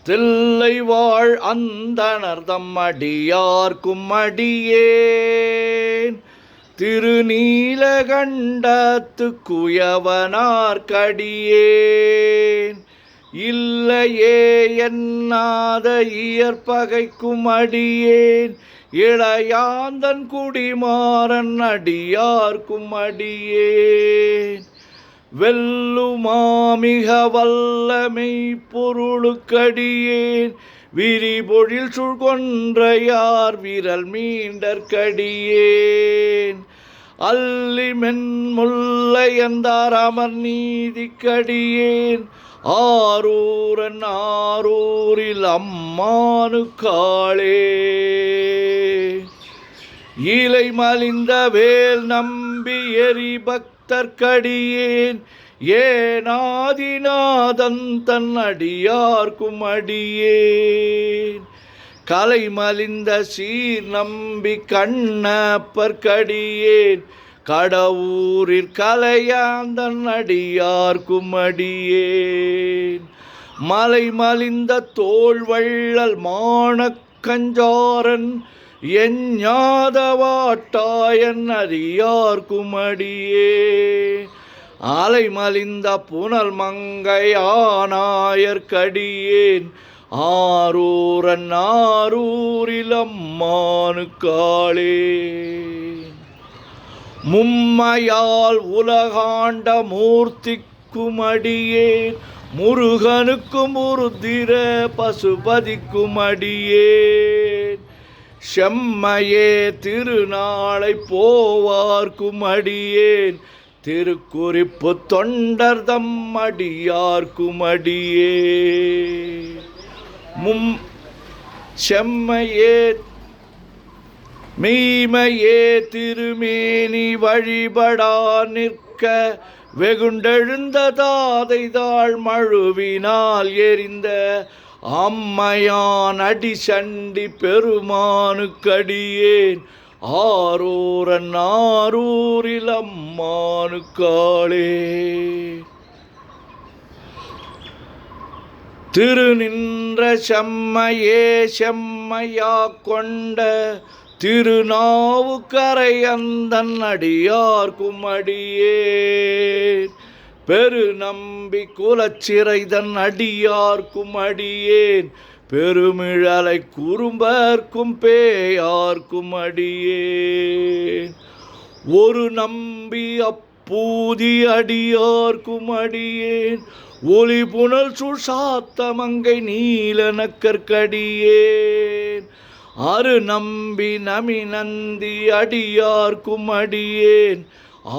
தில்லை வாழ் அந்தணர் தம்மடியார்க்கும் அடியேன் திருநீலகண்டத்து குயவனார்க்கடியேன் இல்லையே என்னாத இயற்பகைக்கும் அடியேன் இளையாந்தன் குடிமாறன் அடியார்க்கும் அடியேன் வெல்லுமாமிக வல்லமை பொருளுக்கடியேன் விரிபொழில் சுழ்கொன்றையார் விரல் மீண்டற்கடியேன் அல்லிமென் முல்லையந்தார் அமர் நீதிக்கடியேன் ஆரூரன் ஆரூரில் அம்மானுக்காளே ஈலை மலிந்த வேல் நம்பி எரி பக்தர்க்கடியேன் ஏனாதிநாதன் தன் அடியார்க்கும் அடியேன் கலை மலிந்த சீர் நம்பி கண்ணப்பர்க்கடியேன் கடவுரிற் கலையாந்தன் அடியார்க்கும் அடியேன் மலை மலிந்த தோள் வள்ளல் மானக்கஞ்சாரன் எஞ்ஞாதவாட்டாயன் அடியார்க்கும் அடியேன் ஆலை மலிந்த புனல் மங்கையானாயர்க்கடியேன் ஆரூரன் ஆரூரில் அம்மானுக்காளே மும்மையால் உலகாண்ட மூர்த்திக்கும் அடியேன் முருகனுக்கும் உருத்திர பசுபதிக்கும் அடியேன் செம்மையே திருநாளை போவார்க்கும் அடியேன் திருக்குறிப்பு தொண்டர் தம் அடியார்க்கும் அடியேன் செம்மையே மெய்மையே திருமேனி வழிபடா நிற்க வெகுண்டெழுந்த தாதை தாழ் மழுவினால் எரிந்த அம்மையான் அடி சண்டி பெருமானுக்கடியேன் ஆரூரன் ஆரூரில் அம்மானுக்காளே திருநின்ற செம்மையே செம்மையா கொண்ட திருநாவுக்கரை அந்தன் அடியார்க்கும் அடியேன் பெரு நம்பி குலச்சிறைதன் அடியார்க்கும் அடியேன் பெருமிழலை குறும்பர்க்கும் பேயார்க்கும் அடியேன் ஒரு நம்பி அப்பூதி அடியார்க்கும் அடியேன் ஒளி புனல் சுசாத்த மங்கை நீலனக்கற்கடியேன் அரு நம்பி நமி நந்தி அடியார்க்கும் அடியேன்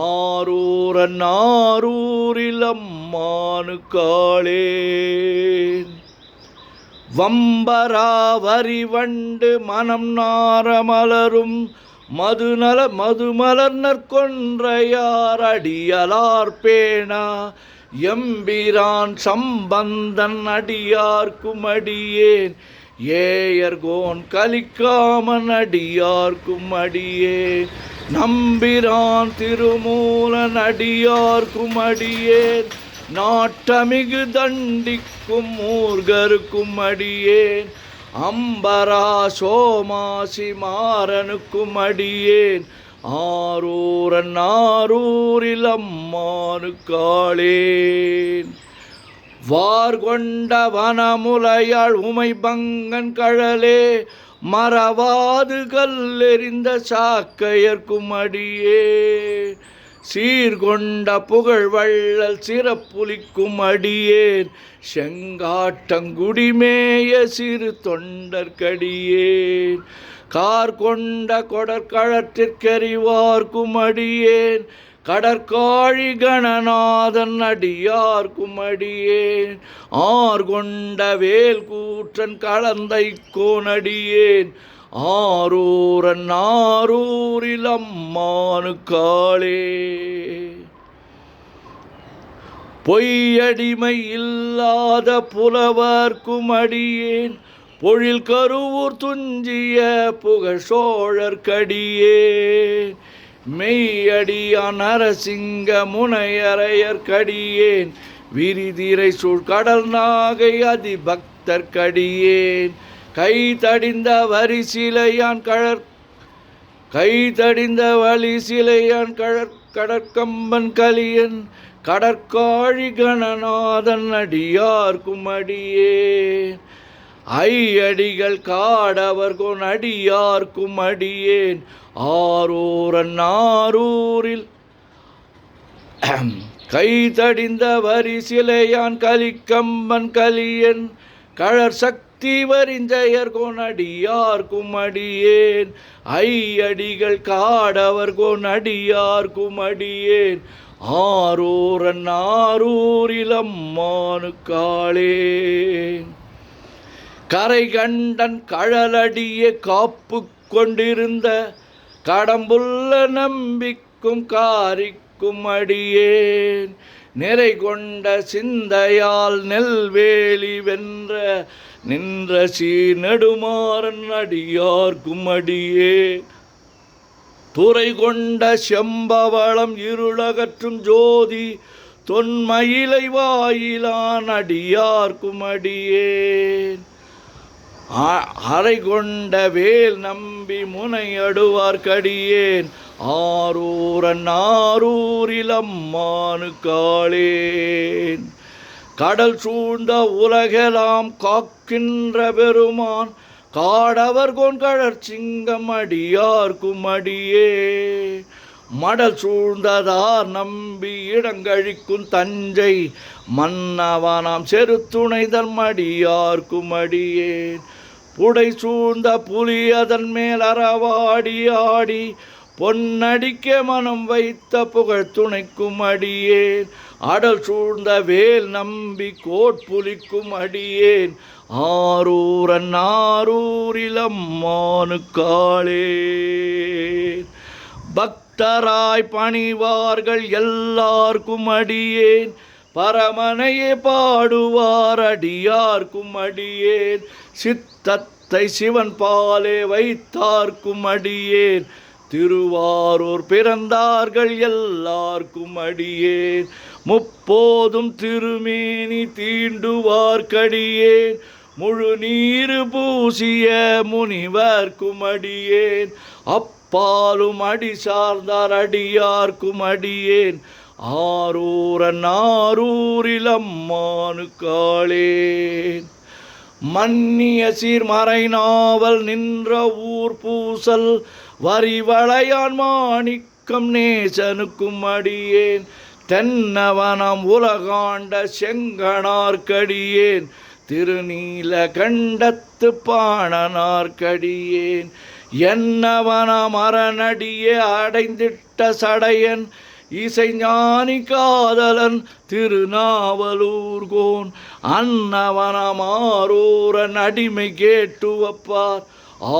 ஆரூரன் ஆரூரில் அம்மானுக்காளே வம்பரா வரிவண்டு மனம் நாரமலரும் மதுமலர் நற்கொன்றையார் அடியலார் பேணா எம்பிரான் சம்பந்தன் அடியார்க்கும் அடியேன் ஏயர்கோன் கலிக்காமன் அடியார்க்கும் அடியேன் நம்பிரான் திருமூலன் அடியார்க்கும் அடியேன் நாட்டமிகு தண்டிக்கும் மூர்கருக்கும் அடியேன் அம்பரா சோமாசி மாறனுக்கும் அடியேன் ஆரூரன் ஆரூரில் அம்மானுக்காளேன் வார்கொண்ட வனமுலையாள் உமை பங்கன் கழலே மறவாது கல்லெறிந்த சாக்கையர்க்கும் அடியேன் சீர்கொண்ட புகழ் வள்ளல் சிறப்புலிக்கும் அடியேன் செங்காட்டங்குடிமேய சிறு தொண்டர்க்கடியேன் கார்கொண்ட கொடற்கழற்றிற்கறிவார்க்கும் அடியேன் கடற்காழி கணநாதன் அடியார்க்கும் அடியேன் ஆர்கொண்ட வேல் கூற்றன் கலந்தை கோனடியேன் ஆரூரன் ஆரூரில் அம்மானுக்காளே பொய்யடிமை இல்லாத புலவர்க்கும் அடியேன் பொழில் கருவூர் துஞ்சிய புகழ் சோழர்க்கடியேன் மெய்யடியான் நரசிங்க முனையரையர்க்கடியேன் விரிதிரை சூழ் கடல் நாகை அதிபக்தர்க்கடியேன் கை தடிந்த வலிசிலையான் கடற்கம்பன் கலியன் கடற்காழி கணநாதன் அடியார்க்கும் அடியேன் ஐயடிகள் காடவர்கோன் அடியார்க்கும் அடியேன் ஆரூரன் ஆரூரில் கை தடிந்த வரிசிலையான் கலிக்கம்பன் கலியன் கழற் சக்தி வரிஞ்சயர்கோன் அடியார்க்கும் அடியேன் ஐயடிகள் காடவர்கோன் அடியார்க்கும் அடியேன் ஆரூரன் ஆரூரில் அம்மானுக்காளே கரை கண்டன் கழலடியே காப்பு கொண்டிருந்த கடம்புள்ள நம்பிக்கும் காரிக்கும் அடியேன் நிறை கொண்ட சிந்தையால் நெல்வேலி வென்ற நின்ற நெடுமாறன் அடியார்க்கும் அடியேன் துறை கொண்ட செம்பவளம் இருளகற்றும் ஜோதி தொன்மயிலை வாயிலான் அடியார்க்கும் அடியேன் அறை கொண்ட வேல் நம்பி முனையடுவார்க்கடியேன் ஆரூரன் ஆரூரில் அம்மானுக்காளேன் கடல் சூழ்ந்த உலகெல்லாம் காக்கின்ற பெருமான் காடவர்கோன் கழற்சிங்கம் அடியார்க்கும் அடியே மடல் சூழ்ந்ததார் நம்பி இடங்கழிக்கும் தஞ்சை மன்னவனாம் செருத்துணைதல் மடியார்க்கும் அடியேன் புடை சூழ்ந்த புலி அதன் மேல் அறவாடி ஆடி பொன்னடிக்க மனம் வைத்த புகழ் துணைக்கும் அடியேன் அடல் சூழ்ந்த வேல் நம்பி கோட்புலிக்கும் அடியேன் ஆரூரன் ஆரூரில் அம்மானுக்காளே பக்தராய் பணிவார்கள் எல்லார்க்கும் அடியேன் பரமனையே பாடுவார் அடியார்க்கும் அடியேன் சித்தத்தை சிவன் பாலே வைத்தார்க்கும் அடியேன் திருவாரூர் பிறந்தார்கள் எல்லார்க்கும் அடியேன் முப்போதும் திருமேனி தீண்டுவார்க்கடியேன் முழு நீரு பூசிய முனிவர்க்கும் அடியேன் அப்பாலும் அடி சார்ந்தார் அடியார்க்கும் அடியேன் ஆரூரன் ஆரூரில் அம்மானுக்காளேன் மன்னிய சீர்மறை நாவல் நின்ற ஊர் பூசல் வரிவளையான் மாணிக்கம் நேசனுக்கும் அடியேன் தென்னவனம் உலகாண்ட செங்கனார்க்கடியேன் திருநீல கண்டத்து பாணனார்க்கடியேன் என்னவனம் அரணடியே அடைந்திட்ட சடையன் இசைஞானி காதலன் திருநாவலூர்கோன் அன்னவனம் ஆரூரன் அடிமை கேட்டு வப்பார்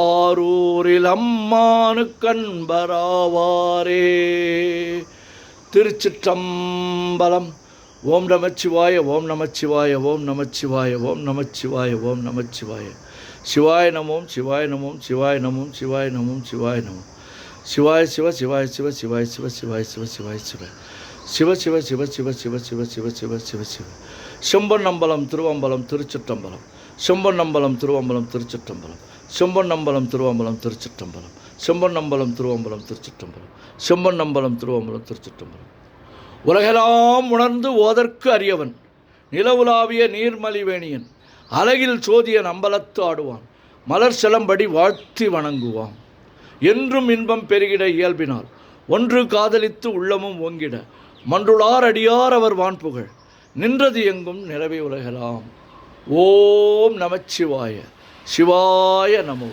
ஆரூரில் அம்மானு கண்பராவாரே. திருச்சிற்றம்பலம். ஓம் நமச்சிவாய ஓம் நமச்சிவாய ஓம் நமச்சிவாய ஓம் நமச்சிவாய ஓம் நமச்சிவாய. சிவாய நமோம் சிவாய நமோம் சிவாய நமோம் சிவாய நமோம் சிவாய நமோம். சிவாய சிவ சிவாய சிவ சிவாய சிவ சிவாய சிவ சிவாய சிவ சிவ சிவ சிவ சிவ சிவ சிவ சிவ சிவ சிவ சிவ. செம்பொன்னம்பலம் திருவம்பலம் திருச்சிற்றம்பலம். செம்பொன்னம்பலம் திருவம்பலம் திருச்சிற்றம்பலம். செம்பொன்னம்பலம் திருவம்பலம் திருச்சிற்றம்பலம். செம்பொன்னம்பலம் திருவம்பலம் திருச்சிற்றம்பலம். செம்பொன்னம்பலம் திருவம்பலம் திருச்சிற்றம்பலம். உலகெல்லாம் உணர்ந்து ஓதற்கு அறியவன் நிலவுலாவிய நீர்மலிவேணியன் அலகில் சோதியன் அம்பலத்து ஆடுவான் மலர் செலம்படி வாழ்த்தி வணங்குவான். என்றும் இன்பம் பெருகிட இயல்பினால் ஒன்று காதலித்து உள்ளமும் ஓங்கிட மன்றுளார் அடியார் அவர் வான்புகழ் நின்றது எங்கும் நிலவே உலகலாம். ஓம் நமச்சிவாய. சிவாய நமோ.